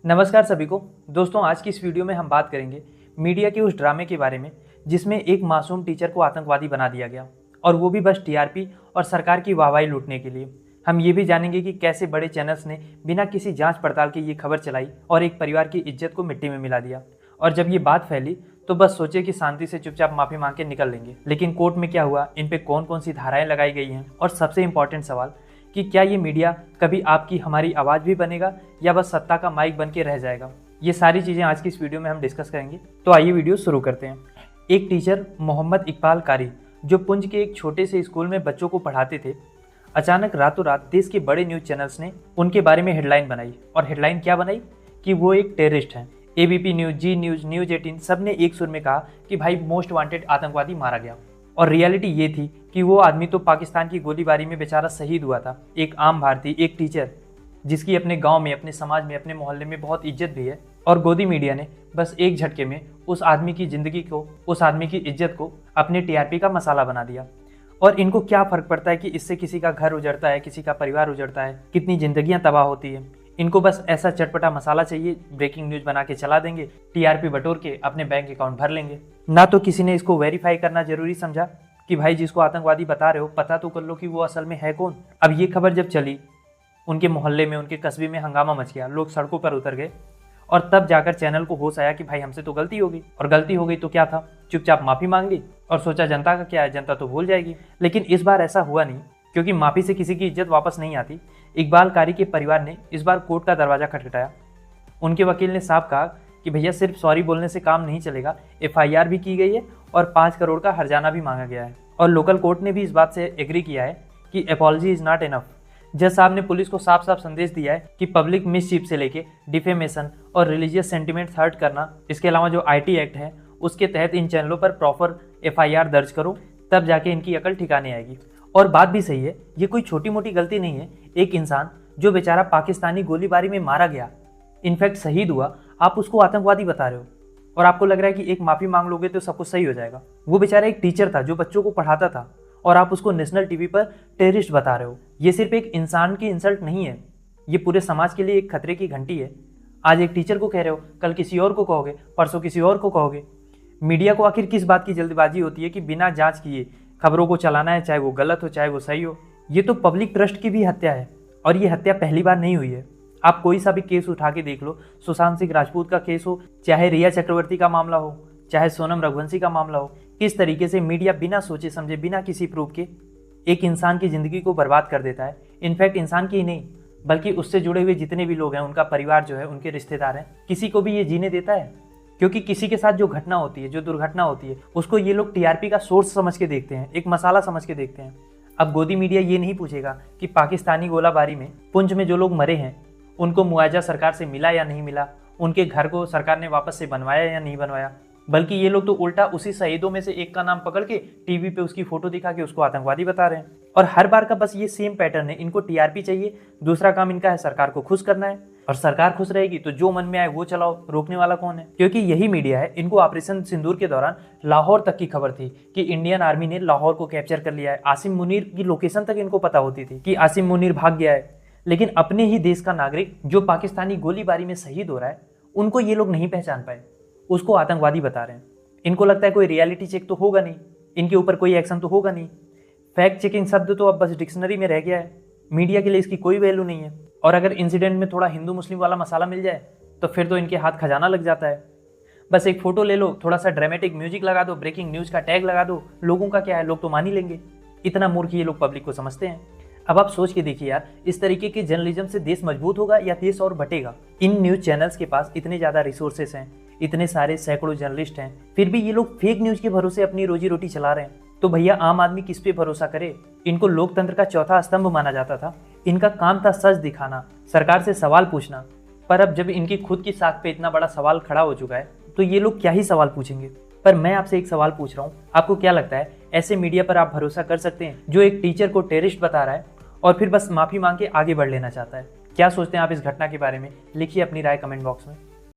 नमस्कार सभी को। दोस्तों, आज की इस वीडियो में हम बात करेंगे मीडिया के उस ड्रामे के बारे में जिसमें एक मासूम टीचर को आतंकवादी बना दिया गया, और वो भी बस टीआरपी और सरकार की वाहवाही लूटने के लिए। हम ये भी जानेंगे कि कैसे बड़े चैनल्स ने बिना किसी जांच पड़ताल के ये खबर चलाई और एक परिवार की इज्जत को मिट्टी में मिला दिया। और जब ये बात फैली तो बस सोचे कि शांति से चुपचाप माफी मांग के निकल लेंगे, लेकिन कोर्ट में क्या हुआ, इन पे कौन कौन सी धाराएं लगाई गई हैं, और सबसे इंपॉर्टेंट सवाल कि क्या ये मीडिया कभी आपकी हमारी आवाज़ भी बनेगा या बस सत्ता का माइक बन के रह जाएगा। ये सारी चीज़ें आज की इस वीडियो में हम डिस्कस करेंगे। तो आइए वीडियो शुरू करते हैं। एक टीचर मोहम्मद इकबाल कारी, जो पुंछ के एक छोटे से स्कूल में बच्चों को पढ़ाते थे, अचानक रातों रात देश के बड़े न्यूज़ चैनल्स ने उनके बारे में हेडलाइन बनाई। और हेडलाइन क्या बनाई कि वो एक टेररिस्ट हैं। एबीपी न्यूज़, जी न्यूज़, न्यूज़ 18 सब ने एक सुर में कहा कि भाई मोस्ट वांटेड आतंकवादी मारा गया। और रियलिटी ये थी कि वो आदमी तो पाकिस्तान की गोलीबारी में बेचारा शहीद हुआ था। एक आम भारतीय, एक टीचर जिसकी अपने गांव में, अपने समाज में, अपने मोहल्ले में बहुत इज्जत भी है, और गोदी मीडिया ने बस एक झटके में उस आदमी की जिंदगी को, उस आदमी की इज्जत को अपने टीआरपी का मसाला बना दिया। और इनको क्या फर्क पड़ता है कि इससे किसी का घर उजड़ता है, किसी का परिवार उजड़ता है, कितनी जिंदगियां तबाह होती है। इनको बस ऐसा चटपटा मसाला चाहिए, ब्रेकिंग न्यूज बना के चला देंगे, टीआरपी बटोर के अपने बैंक अकाउंट भर लेंगे। ना तो किसी ने इसको वेरीफाई करना जरूरी समझा कि भाई जिसको आतंकवादी बता रहे हो पता तो कर लो कि वो असल में है कौन। अब ये खबर जब चली, उनके मोहल्ले में, उनके कस्बे में हंगामा मच गया, लोग सड़कों पर उतर गए, और तब जाकर चैनल को होश आया कि भाई हमसे तो गलती हो गई। और गलती हो गई तो क्या था, चुपचाप माफी मांग ली और सोचा जनता का क्या है, जनता तो भूल जाएगी। लेकिन इस बार ऐसा हुआ नहीं, क्योंकि माफी से किसी की इज्जत वापस नहीं आती। इकबाल कारी के परिवार ने इस बार कोर्ट का दरवाजा खटखटाया। उनके वकील ने साफ कहा कि भैया सिर्फ सॉरी बोलने से काम नहीं चलेगा, एफआईआर भी की गई है और 5 करोड़ का हर्जाना भी मांगा गया है। और लोकल कोर्ट ने भी इस बात से एग्री किया है कि अपॉलजी इज नॉट इनफ। जज साहब ने पुलिस को साफ साफ संदेश दिया है कि पब्लिक मिसचीफ से लेके डिफेमेशन और रिलीजियस सेंटिमेंट्स हर्ट करना, इसके अलावा जो आईटी एक्ट है उसके तहत इन चैनलों पर प्रॉपर एफआईआर दर्ज करो, तब जाके इनकी अकल ठिकाने आएगी। और बात भी सही है, ये कोई छोटी मोटी गलती नहीं है। एक इंसान जो बेचारा पाकिस्तानी गोलीबारी में मारा गया, इनफैक्ट शहीद हुआ, आप उसको आतंकवादी बता रहे हो, और आपको लग रहा है कि एक माफी मांग लोगे तो सब कुछ सही हो जाएगा। वो बेचारा एक टीचर था जो बच्चों को पढ़ाता था, और आप उसको नेशनल टीवी पर टेररिस्ट बता रहे हो। ये सिर्फ एक इंसान की इंसल्ट नहीं है, ये पूरे समाज के लिए एक खतरे की घंटी है। आज एक टीचर को कह रहे हो, कल किसी और को कहोगे, परसों किसी और को कहोगे। मीडिया को आखिर किस बात की जल्दबाजी होती है कि बिना जांच किए खबरों को चलाना है, चाहे वो गलत हो चाहे वो सही हो। ये तो पब्लिक ट्रस्ट की भी हत्या है, और ये हत्या पहली बार नहीं हुई है। आप कोई सा भी केस उठा के देख लो, सुशांत सिंह राजपूत का केस हो, चाहे रिया चक्रवर्ती का मामला हो, चाहे सोनम रघुवंशी का मामला हो, किस तरीके से मीडिया बिना सोचे समझे, बिना किसी प्रूफ के एक इंसान की जिंदगी को बर्बाद कर देता है। इनफैक्ट इंसान की ही नहीं, बल्कि उससे जुड़े हुए जितने भी लोग हैं, उनका परिवार जो है, उनके रिश्तेदार हैं, किसी को भी ये जीने देता है। क्योंकि किसी के साथ जो घटना होती है, जो दुर्घटना होती है, उसको ये लोग टीआरपी का सोर्स समझ के देखते हैं, एक मसाला समझ के देखते हैं। अब गोदी मीडिया ये नहीं पूछेगा कि पाकिस्तानी गोलाबारी में पुंछ में जो लोग मरे हैं उनको मुआवजा सरकार से मिला या नहीं मिला, उनके घर को सरकार ने वापस से बनवाया या नहीं बनवाया, बल्कि ये लोग तो उल्टा उसी शहीदों में से एक का नाम पकड़ के टीवी पे उसकी फोटो दिखा के उसको आतंकवादी बता रहे हैं। और हर बार का बस ये सेम पैटर्न है, इनको टीआरपी चाहिए, दूसरा काम इनका है सरकार को खुश करना है, और सरकार खुश रहेगी तो जो मन में आए वो चलाओ, रोकने वाला कौन है। क्योंकि यही मीडिया है, इनको ऑपरेशन सिंदूर के दौरान लाहौर तक की खबर थी कि इंडियन आर्मी ने लाहौर को कैप्चर कर लिया है। आसिम मुनीर की लोकेशन तक इनको पता होती थी कि आसिम मुनीर भाग गया है। लेकिन अपने ही देश का नागरिक जो पाकिस्तानी गोलीबारी में शहीद हो रहा है, उनको ये लोग नहीं पहचान पाए, उसको आतंकवादी बता रहे हैं। इनको लगता है कोई रियलिटी चेक तो होगा नहीं, इनके ऊपर कोई एक्शन तो होगा नहीं। फैक्ट चेकिंग शब्द तो अब बस डिक्शनरी में रह गया है, मीडिया के लिए इसकी कोई वैल्यू नहीं है। और अगर इंसिडेंट में थोड़ा हिंदू मुस्लिम वाला मसाला मिल जाए तो फिर तो इनके हाथ खजाना लग जाता है। बस एक फोटो ले लो, थोड़ा सा ड्रामेटिक म्यूजिक लगा दो, ब्रेकिंग न्यूज का टैग लगा दो, लोगों का क्या है, लोग तो मान ही लेंगे। इतना मूर्ख ये लोग पब्लिक को समझते हैं। अब आप सोच के देखिए यार, इस तरीके के जर्नलिज्म से देश मजबूत होगा या देश और बटेगा। इन न्यूज चैनल्स के पास इतने ज्यादा रिसोर्सेस हैं, इतने सारे सैकड़ों जर्नलिस्ट हैं, फिर भी ये लोग फेक न्यूज के भरोसे अपनी रोजी रोटी चला रहे हैं। तो भैया आम आदमी किस पे भरोसा करे। इनको लोकतंत्र का चौथा स्तंभ माना जाता था, इनका काम था सच दिखाना, सरकार से सवाल पूछना। पर अब जब इनकी खुद की साख पे इतना बड़ा सवाल खड़ा हो चुका है तो ये लोग क्या ही सवाल पूछेंगे। पर मैं आपसे एक सवाल पूछ रहा हूँ, आपको क्या लगता है ऐसे मीडिया पर आप भरोसा कर सकते हैं जो एक टीचर को टेररिस्ट बता रहा है और फिर बस माफी मांग के आगे बढ़ लेना चाहता है? क्या सोचते हैं आप इस घटना के बारे में? लिखिए अपनी राय कमेंट बॉक्स में।